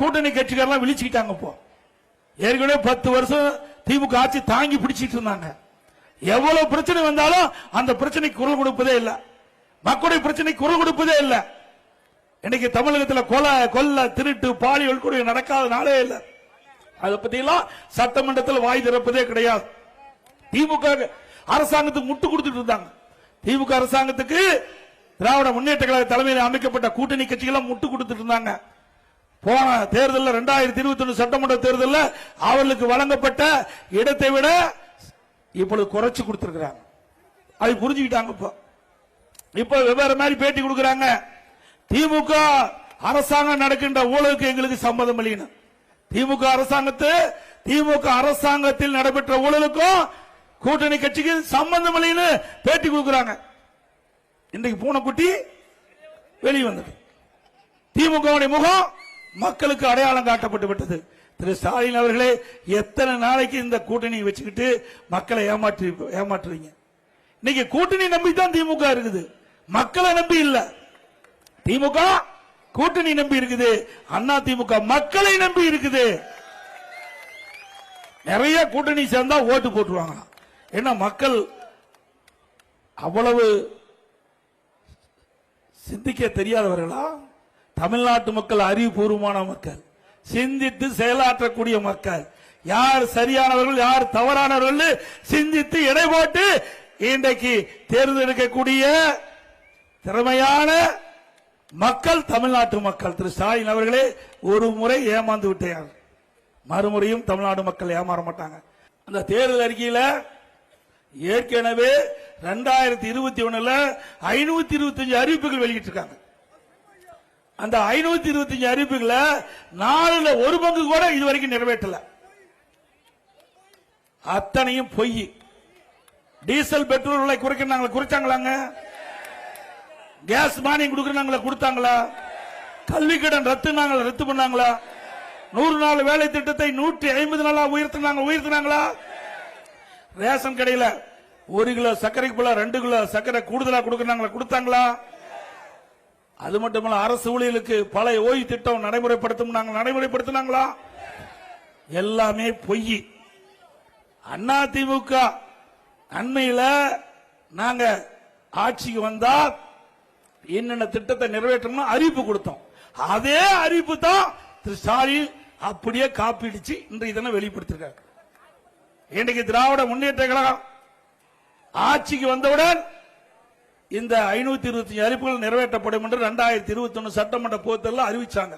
கூட்டணி கட்சிக்காரெல்லாம் விழிச்சுக்கிட்டாங்க. இப்போ ஏற்கனவே 10 வருஷம் திமுக ஆட்சி தாங்கி பிடிச்சிட்டு இருந்தாங்க. எவ்வளவு பிரச்சனை வந்தாலும் அந்த பிரச்சனைக்கு குரல் கொடுப்பதே இல்லை. மக்களுடைய பிரச்சனை குரல் கொடுப்பதே இல்லை. இன்னைக்கு தமிழகத்தில் கொல்ல திருட்டு பாலியல் கூட நடக்காத நாளே இல்லை. அதை பத்தி எல்லாம் சட்டமன்றத்தில் வாய் திறப்பதே கிடையாது. திமுக அரசாங்கத்துக்கு முட்டு கொடுத்துட்டு இருந்தாங்க. திமுக அரசாங்கத்துக்கு திராவிட முன்னேற்ற கழக தலைமையில் அமைக்கப்பட்ட கூட்டணி கட்சிகள் முட்டு கொடுத்துட்டு இருந்தாங்க. போன தேர்தலில் 2021 சட்டமன்ற தேர்தலில் அவர்களுக்கு வழங்கப்பட்ட இடத்தை விட இப்பொழுது குறைச்சு கொடுத்திருக்கிறாங்க. அதை புரிஞ்சுக்கிட்டாங்க. இப்ப வெவ்வேறு மாதிரி பேட்டி கொடுக்கிறாங்க. திமுக அரசாங்கம் நடக்கின்ற ஊழலுக்கு எங்களுக்கு சம்மதம் இல்லைன்னு. திமுக அரசாங்கத்தில் நடைபெற்ற ஊழலுக்கும் கூட்டணி கட்சிக்கு சம்பந்தம் இல்லைன்னு பேட்டி கொடுக்கிறாங்க. இன்றைக்கு பூனைக்குட்டி வெளியே வந்தது. திமுக முகம் மக்களுக்கு அடையாளம் காட்டப்பட்டு விட்டது. திரு ஸ்டாலின் அவர்களே, எத்தனை நாளைக்கு இந்த கூட்டணி வச்சுக்கிட்டு மக்களை ஏமாற்றுவீங்க? இன்னைக்கு கூட்டணி நம்பி தான் திமுக இருக்குது, மக்களை நம்பி இல்ல. திமுக கூட்டணி நம்பி இருக்குது, அண்ணா திமுக மக்களை நம்பி இருக்குது. நிறைய கூட்டணி சேர்ந்தா ஓட்டு போட்டுருவாங்க. ஏன்னா மக்கள் அவ்வளவு சிந்திக்க தெரியாதவர்களா? தமிழ்நாட்டு மக்கள் அறிவுபூர்வமான மக்கள், சிந்தித்து செயலாற்றக்கூடிய மக்கள். யார் சரியானவர்கள் யார் தவறானவர்கள் சிந்தித்து எடை போட்டு இன்றைக்கு தேர்ந்தெடுக்கக்கூடிய திறமையான மக்கள் தமிழ்நாட்டு மக்கள். திரு ஸ்டாலின் அவர்களே, ஒரு முறை ஏமாந்து விட்டார், மறுமுறையும் தமிழ்நாடு மக்கள் ஏமாற மாட்டாங்க. அந்த தேர்தல் அறிக்கையில் ஏற்கனவே 2021 525 அறிவிப்புகள் வெளியிட்டிருக்காங்க. அந்த 525 அறிவிப்புகளை 4 ஒரு பங்கு கூட இதுவரைக்கும் நிறைவேற்றல. அத்தனையும் பொய். டீசல் பெட்ரோல் விலை குறைச்சாங்களாங்க? கேஸ் மானியம் கொடுக்கறாங்களா? கொடுத்தாங்களா? கல்வி கடன் ரத்து பண்ணாங்களா? 100 நாள் வேலை திட்டத்தை 150 நாளா உயர்த்தினாங்களா? ரேஷன் கடையில் 1 கிலோ சர்க்கரைக்கு போல 2 கிலோ சர்க்கரை கூடுதலா கொடுத்தாங்களா? அது மட்டுமல்ல, அரசு ஊழியர்களுக்கு பழைய ஓய்வு திட்டம் நடைமுறைப்படுத்தினாங்களா? எல்லாமே பொய். அண்ணா திமுக அண்மையில் நாங்க ஆட்சிக்கு வந்தா என்னென்ன திட்டத்தை நிறைவேற்றணும் அறிவிப்பு கொடுத்தோம். அதே அறிவிப்பு தான் திரு ஸ்டாலின் அப்படியே காப்பிடிச்சு இன்றைய தினம் வெளிப்படுத்திருக்காங்க. இன்றைக்கு திராவிட முன்னேற்ற கழகம் ஆட்சிக்கு வந்தவுடன் இந்த 525 அறிவிப்புகள் நிறைவேற்றப்படும் என்று 2021 சட்டமன்ற பொதுத்தேர்தலில் அறிவிச்சாங்க.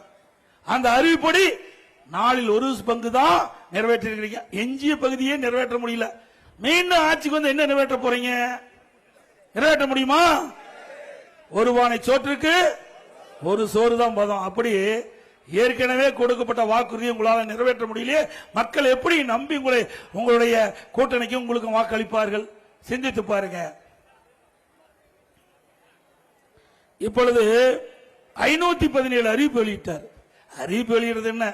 அந்த அறிவிப்படி 1/4 பங்கு தான் நிறைவேற்றிருக்கீங்க. எஞ்சிய பகுதியே நிறைவேற்ற முடியல. மீண்டும் ஆட்சிக்கு வந்து என்ன நிறைவேற்ற போறீங்க? நிறைவேற்ற முடியுமா? ஒரு பானை சோற்றுக்கு ஒரு சோறு தான் பதம். அப்படி ஏற்கனவே கொடுக்கப்பட்ட வாக்குறுதியை உங்களால் நிறைவேற்ற முடியலையே, மக்கள் எப்படி நம்பி உங்களுடைய கூட்டணிக்கு உங்களுக்கு வாக்களிப்பார்கள்? சிந்தித்து பாருங்க. இப்பொழுது 517 அறிவிப்பு வெளியிட்டார். அறிவிப்பு வெளியிடுறது என்ன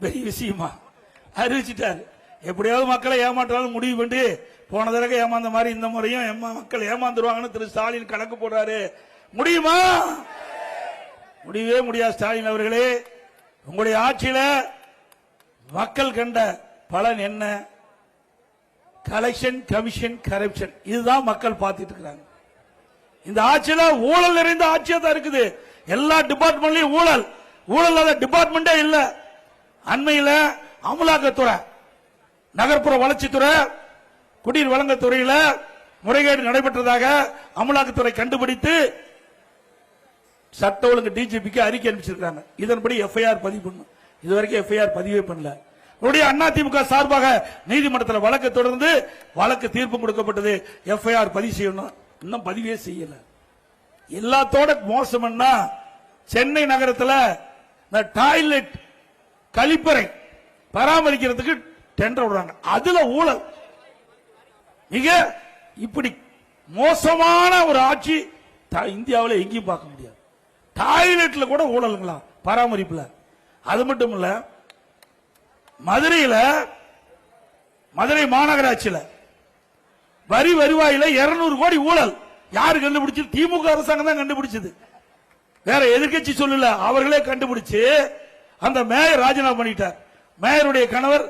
பெரிய விஷயமா? அறிவிச்சிட்டார். எப்படியாவது மக்களை ஏமாற்றாலும் முடிவு பண்ணி போன தடவை ஏமாந்த மாதிரி இந்த முறையும் மக்கள் ஏமாந்துருவாங்கன்னு திரு ஸ்டாலின் கணக்கு போடுறாரு. முடியுமா? முடியவே முடியாது. ஸ்டாலின் அவர்களே, உங்களுடைய ஆட்சியில மக்கள் கண்ட பலன் என்ன? Collection, commission, corruption. இதுதான் மக்கள் பார்த்துட்டு இருக்காங்க. இந்த ஆட்சியில ஊழல் நிறைந்த ஆட்சியா தான் இருக்குது. எல்லா டிபார்ட்மெண்ட்லயும் ஊழல் இல்லாத டிபார்ட்மெண்டே இல்ல. அண்மையில் அமலாக்கத்துறை, நகர்ப்புற வளர்ச்சித்துறை, குடிநீர் வழங்கத்துறையில முறைகேடு நடைபெற்றதாக அமலாக்கத்துறை கண்டுபிடித்து சட்ட ஒழுங்கு டிஜிபிக்கு அறிக்கை அனுப்பிச்சிருக்காங்க. இதன்படி எஃப்ஐஆர் பதிவு பண்ணும். இதுவரைக்கும் எஃப்ஐஆர் பதிவே பண்ணல. அதிமுக சார்பாக நீதிமன்றத்தில் வழக்கு தொடர்ந்து வழக்கு தீர்ப்பு கொடுக்கப்பட்டது. எஃப்ஐஆர் பதிவு செய்யணும், இன்னும் பதிவே செய்யல. எல்லாத்தோட மோசம்னா சென்னை நகரத்தில் இந்த டாய்லெட் கழிப்பறை பராமரிக்கிறதுக்கு டெண்டர் விடுறாங்க. அதுல ஊழல். மிக இப்படி மோசமான ஒரு ஆட்சி இந்தியாவில் எங்கேயும் பார்க்க முடியாது. டாய்லெட்ல கூட ஊழலுங்களா பராமரிப்புல? அது மட்டும் இல்ல, மதுரை மாநகராட்சியில் வரி வருவாயில 200 கோடி ஊழல். யாரு கண்டுபிடிச்சது? திமுக அரசாங்கம் தான் கண்டுபிடிச்சது. வேற எதிர்கட்சி சொல்லல, அவர்களே கண்டுபிடிச்சு அந்த மேயர் ராஜினாமா பண்ணிட்டார். மேயருடைய கணவர்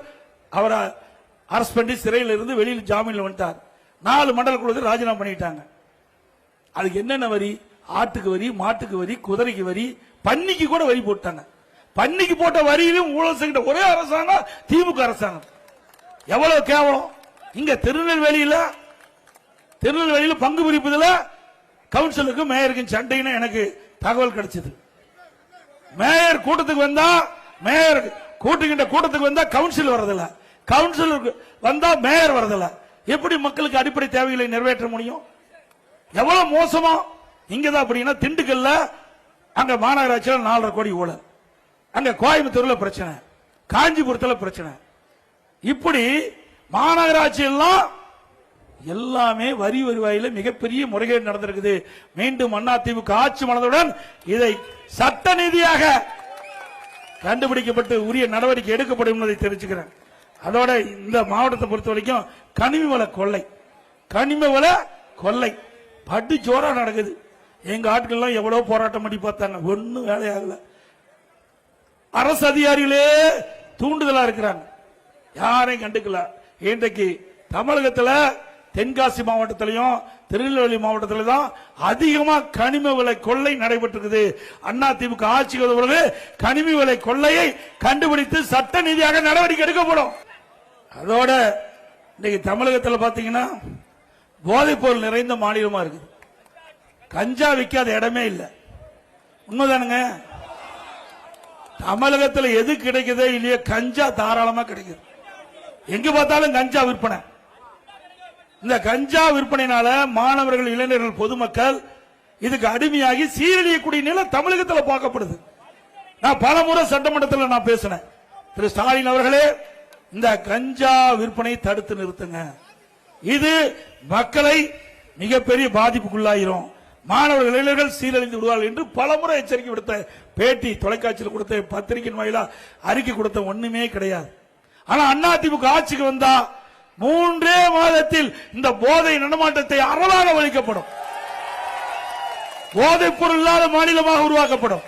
அவரை அரஸ்ட் பண்ணி சிறையில் இருந்து வெளியில் ஜாமீன்ல வந்துட்டார். 4 மண்டல குழுவில் ராஜினாமா பண்ணிட்டாங்க. அதுக்கு என்னென்ன வரி? ஆட்டுக்கு வரி, மாட்டுக்கு வரி, குதிரைக்கு வரி, பன்னிக்கு கூட வரி போட்டாங்க. பன்னிக்கு போட்ட வரியிலும் ஊழல் செய்கிற ஒரே அரசாங்கம் திமுக அரசாங்கம். எவ்வளவு கேவலம்! இங்க திருநெல்வேலியில பங்கு பிரிப்பதில் கவுன்சிலுக்கும் மேயருக்கும் சண்டைன்னு எனக்கு தகவல் கிடைச்சது. மேயர் கூட்டத்துக்கு வந்தா, மேயர் கூட்டுகின்ற கூட்டத்துக்கு வந்தா கவுன்சில் வரதில்ல, கவுன்சிலருக்கு வந்தா மேயர் வரதில்ல. எப்படி மக்களுக்கு அடிப்படை தேவைகளை நிறைவேற்ற முடியும்? எவ்வளவு மோசமா! இங்கதான் அப்படின்னா திண்டுக்கல்ல அங்க மாநகராட்சியில் 4.5 கோடி ஊழல், அங்க கோயம்புத்தூர்ல பிரச்சனை, காஞ்சிபுரத்தில் பிரச்சனை. இப்படி மாநகராட்சி எல்லாம் எல்லாமே வரி வருவாயில மிகப்பெரிய முறைகேடு நடந்திருக்குது. மீண்டும் அதிமுக ஆட்சி மலர்ந்தவுடன் இதை சட்ட நீதியாக கண்டுபிடிக்கப்பட்டு உரிய நடவடிக்கை எடுக்கப்படும் என்பதை தெரிவிச்சுக்கிறேன். அதோட இந்த மாவட்டத்தை பொறுத்த வரைக்கும் கனிம வள கொள்ளை பட்டு ஜோரா நடக்குது. எங்க ஆட்கள் எவ்வளவு போராட்டம் பண்ணி பார்த்தாங்க, ஒன்னும் வேலையாகல. அரசு அதிகாரிகளே தூண்டுதலா இருக்கிறாங்க, யாரையும் கண்டுக்கல. இன்றைக்கு தமிழகத்தில் தென்காசி மாவட்டத்திலையும் திருநெல்வேலி மாவட்டத்தில் தான் அதிகமா கனிம விலை கொள்ளை நடைபெற்றிருக்குது. அதிமுக ஆட்சிக்கு வந்த பிறகு கனிம விலை கொள்ளையை கண்டுபிடித்து சட்ட நீதியாக நடவடிக்கை எடுக்கப்படும். அதோட இன்னைக்கு தமிழகத்தில் பாத்தீங்கன்னா போதைப் பொருள் நிறைந்த மாநிலமா இருக்கு. கஞ்சா விற்காத இடமே இல்லை. உண்மைதானுங்க? தமிழகத்தில் எது கிடைக்குதோ இல்லையோ கஞ்சா தாராளமா கிடைக்குது. எங்க பார்த்தாலும் கஞ்சா விற்பனை. இந்த கஞ்சா விற்பனையினால மாணவர்கள், இளைஞர்கள், பொதுமக்கள் இதுக்கு அடிமையாகி சீரழியக்கூடிய நிலை தமிழகத்தில் பார்க்கப்படுது. நான் பல முறை சட்டமன்றத்தில் நான் பேசினேன். திரு ஸ்டாலின் அவர்களே, இந்த கஞ்சா விற்பனை தடுத்து நிறுத்துங்க, இது மக்களை மிகப்பெரிய பாதிப்புக்குள்ளாயிரும், மாணவர்கள், இளைஞர்கள் சீரழிந்து விடுவார்கள் என்று பல முறை எச்சரிக்கை விடுத்த, பேட்டி தொலைக்காட்சியில் கொடுத்த, பத்திரிகையின் வாயிலா அறிக்கை கொடுத்த ஒண்ணுமே கிடையாது. ஆனா அதிமுக ஆட்சிக்கு வந்தா 3 மாதத்தில் இந்த போதை நடமாட்டத்தை அறவாக ஒழிக்கப்படும், போதைப் பொருள் இல்லாத மாநிலமாக உருவாக்கப்படும்,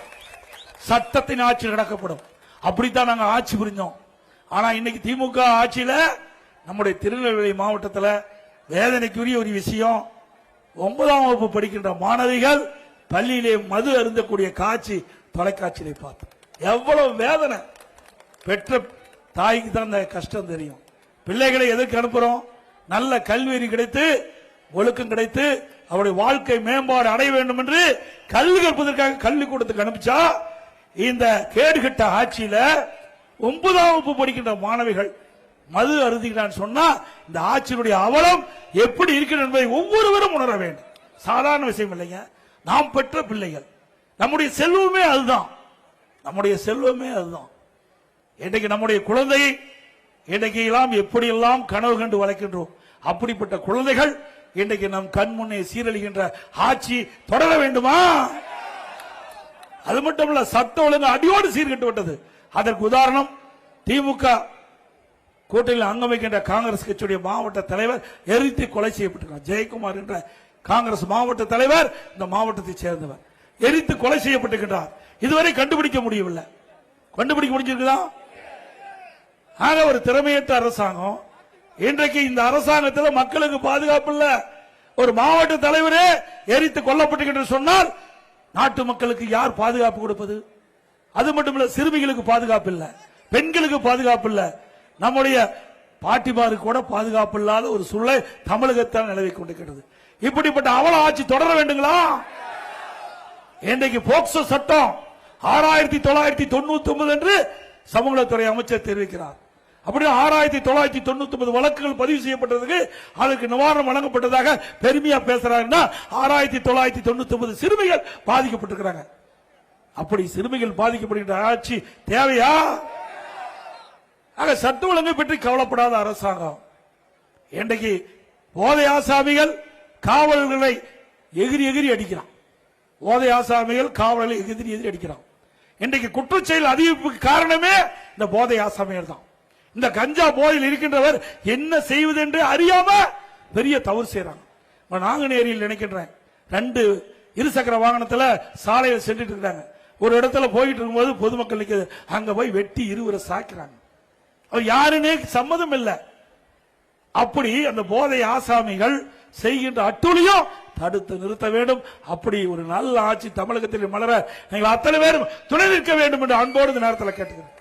சட்டத்தின் ஆட்சி நடக்கப்படும். அப்படித்தான் நாங்க ஆட்சி புரிஞ்சோம். ஆனா இன்னைக்கு திமுக ஆட்சியில நம்முடைய திருநெல்வேலி மாவட்டத்தில் வேதனைக்குரிய ஒரு விஷயம், 9ஆம் வகுப்பு படிக்கின்ற மாணவிகள் பள்ளியிலே மது அருந்தக்கூடிய காட்சி தொலைக்காட்சியிலே பார்த்தோம். எவ்வளவு வேதனை! பெற்ற தாய்க்கு தான் அந்த கஷ்டம் தெரியும். பிள்ளைகளை எதற்கு அனுப்புறோம்? நல்ல கல்வி கிடைத்து, ஒழுக்கம் கிடைத்து, அவருடைய வாழ்க்கை மேம்பாடு அடைய வேண்டும் என்று கல்வி கற்பதற்காக கல்விக்கூடத்துக்கு அனுப்பிச்சா, இந்த கேடுகட்ட ஆட்சியில 9ஆம் வகுப்பு படிக்கின்ற மாணவிகள் மது அருந்துகிறான் சொன்னா இந்த ஆட்சியினுடைய அவலம் எப்படி இருக்கிறது என்பதை ஒவ்வொருவரும் உணர வேண்டும். சாதாரண விஷயம் இல்லைங்க. நாம் பெற்ற பிள்ளைகள், நம்முடைய செல்வமே அதுதான், நம்முடைய செல்வமே அதுதான். இன்றைக்கு நம்முடைய குழந்தையை இன்றைக்கு எல்லாம் எப்படி எல்லாம் கனவு கண்டு வளர்க்கின்றோம். அப்படிப்பட்ட குழந்தைகள் இன்றைக்கு நம் கண் முன்னே சீரழிகின்ற ஆட்சி தொடர வேண்டுமா? அது மட்டுமல்ல, சட்ட ஒழுங்கு அடியோடு சீர்கட்டு விட்டது. அதற்கு உதாரணம் திமுக கூட்டணியில் அங்கம் வைக்கின்ற காங்கிரஸ் கட்சியுடைய மாவட்ட தலைவர் எரித்து கொலை செய்யப்பட்டிருக்கிறார். ஜெயக்குமார் என்ற காங்கிரஸ் மாவட்ட தலைவர் இந்த மாவட்டத்தை சேர்ந்தவர் எரித்து கொலை செய்யப்பட்டிருக்கிறார். இதுவரை கண்டுபிடிக்க முடியவில்லை. கண்டுபிடிக்க முடிஞ்சிருக்குதா? ஆக ஒரு திறமையற்ற அரசாங்கம். இன்றைக்கு இந்த அரசாங்கத்தில் மக்களுக்கு பாதுகாப்பு இல்ல. ஒரு மாவட்ட தலைவரே எரித்து கொல்லப்பட்டிருக்கின்ற சொன்னால் நாட்டு மக்களுக்கு யார் பாதுகாப்பு கொடுப்பது? அது மட்டுமல்ல, சிறுமிகளுக்கு பாதுகாப்பு இல்ல, பெண்களுக்கு பாதுகாப்பு இல்ல, நம்முடைய பாட்டிமாருக்கு கூட பாதுகாப்பு இல்லாத ஒரு சூழலை தமிழகத்தால் நிலவி கொண்டிருக்கிறது. இப்படிப்பட்ட அவல ஆட்சி தொடர வேண்டுங்களா? இன்றைக்கு போக்சோ சட்டம் 6999 என்று சமூகத்துறை அமைச்சர் தெரிவிக்கிறார். அப்படி 6999 வழக்குகள் பதிவு செய்யப்பட்டதுக்கு அதுக்கு நிவாரணம் வழங்கப்பட்டதாக பெருமையா பேசுறாங்கன்னா 6999 சிறுமிகள் பாதிக்கப்பட்டிருக்கிறாங்க. அப்படி சிறுமிகள் பாதிக்கப்படுகின்ற ஆட்சி தேவையா? ஆக சட்ட ஒழுங்கை பற்றி கவலைப்படாத அரசாங்கம். இன்றைக்கு போதை ஆசாமிகள் காவலர்களை எகிரி எகிரி அடிக்கிறான். போதை ஆசாமிகள் காவலர்களை எகிரி எகிரி அடிக்கிறான். இன்றைக்கு குற்றச்செயல் அதிகரிப்புக்கு காரணமே இந்த போதை ஆசாமிகள் தான். இந்த கஞ்சா போதையில் இருக்கின்றவர் என்ன செய்வது என்று அறியாம பெரிய தவறு செய்யறாங்க. நாங்குநேரியில் நினைக்கின்றேன், 2 இருசக்கர வாகனத்தில் சாலையில் சென்றுட்டு இருக்காங்க. ஒரு இடத்துல போயிட்டு இருக்கும்போது பொதுமக்கள் நிற்கிறது, அங்க போய் வெட்டி இருவரை சாக்கிறாங்க. யாருன்னே சம்மதம் இல்லை. அப்படி அந்த போதை ஆசாமிகள் செய்கின்ற அட்டூழியம் தடுத்து நிறுத்த வேண்டும். அப்படி ஒரு நல்ல ஆட்சி தமிழகத்தில் மலர நீங்கள் அத்தனை பேரும் துணை நிற்க வேண்டும் என்று அன்போடு இந்த நேரத்தில் கேட்டுக்கிறேன்.